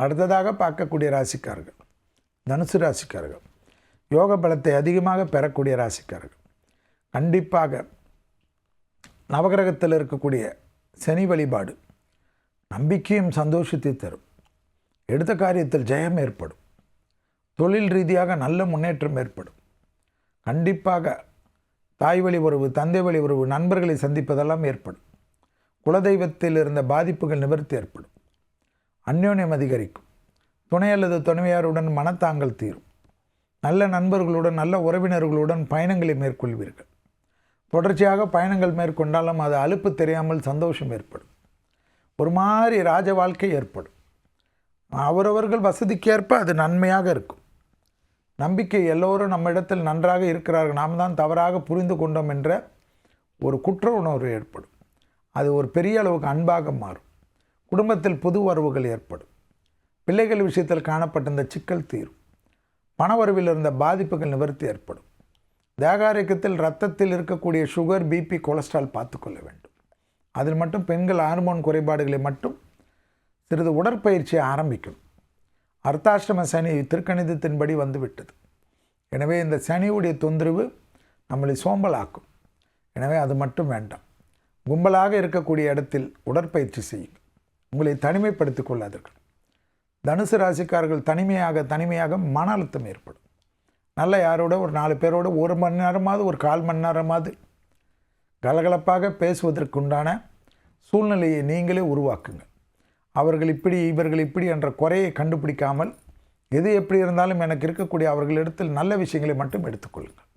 அடுத்ததாக பார்க்கக்கூடிய ராசிக்காரர்கள் தனுசு ராசிக்காரர்கள். யோக பலத்தை அதிகமாக பெறக்கூடிய ராசிக்காரர்கள். கண்டிப்பாக நவகிரகத்தில் இருக்கக்கூடிய சனி வழிபாடு நம்பிக்கையும் சந்தோஷத்தை தரும். எடுத்த காரியத்தில் ஜெயம் ஏற்படும். தொழில் ரீதியாக நல்ல முன்னேற்றம் ஏற்படும். கண்டிப்பாக தாய் வழி உறவு, தந்தை வழி உறவு, நண்பர்களை சந்திப்பதெல்லாம் ஏற்படும். குலதெய்வத்தில் இருந்த பாதிப்புகள் நிவர்த்தி ஏற்படும். அந்யோன்யம் அதிகரிக்கும். துணை அல்லது துணைவியாருடன் மனத்தாங்கல் தீரும். நல்ல நண்பர்களுடன் நல்ல உறவினர்களுடன் பயணங்களை மேற்கொள்வீர்கள். தொடர்ச்சியாக பயணங்கள் மேற்கொண்டாலும் அது அலுப்பு தெரியாமல் சந்தோஷம் ஏற்படும். ஒரு மாதிரி ராஜ வாழ்க்கை ஏற்படும். அவரவர்கள் வசதிக்கேற்ப அது நன்மையாக இருக்கும். நம்பிக்கை எல்லோரும் நம்ம இடத்தில் நன்றாக இருக்கிறார்கள், நாம் தான் தவறாக புரிந்து கொண்டோம் என்ற ஒரு குற்ற உணர்வு ஏற்படும். அது ஒரு பெரிய அளவுக்கு அன்பாக மாறும். குடும்பத்தில் புது வரவுகள் ஏற்படும். பிள்ளைகள் விஷயத்தில் காணப்பட்ட இந்த சிக்கல் தீரும். பணவரவில் இருந்த பாதிப்புகள் நிவர்த்தி ஏற்படும். தேகாரோக்கியத்தில் இரத்தத்தில் இருக்கக்கூடிய சுகர், பிபி, கொலஸ்ட்ரால் பார்த்துக்கொள்ள வேண்டும். அதில் மட்டும் பெண்கள் ஹார்மோன் குறைபாடுகளை மட்டும் சிறிது உடற்பயிற்சியை ஆரம்பிக்கணும். அர்த்தாஷ்டம சனி திருக்கணிதத்தின்படி வந்துவிட்டது. எனவே இந்த சனியுடைய தொந்தரவு நம்மளை சோம்பலாக்கும். எனவே அது மட்டும் வேண்டாம். கும்பலாக இருக்கக்கூடிய இடத்தில் உடற்பயிற்சி செய்யுங்கள். உங்களை தனிமைப்படுத்திக் கொள்ளாதீர்கள். தனுசு ராசிக்காரர்கள் தனிமையாக மன அழுத்தம் ஏற்படும். நல்ல யாரோட ஒரு 4 பேரோட 1 மணி நேரமாவது, ஒரு 1/4 மணி நேரமாவது கலகலப்பாக பேசுவதற்குண்டான சூழ்நிலையை நீங்களே உருவாக்குங்க. அவர்கள் இப்படி, இவர்கள் இப்படி என்ற குறையை கண்டுபிடிக்காமல் எது எப்படி இருந்தாலும் எனக்கு இருக்கக்கூடிய அவர்களிடத்தில் நல்ல விஷயங்களை மட்டும் எடுத்துக்கொள்ளுங்கள்.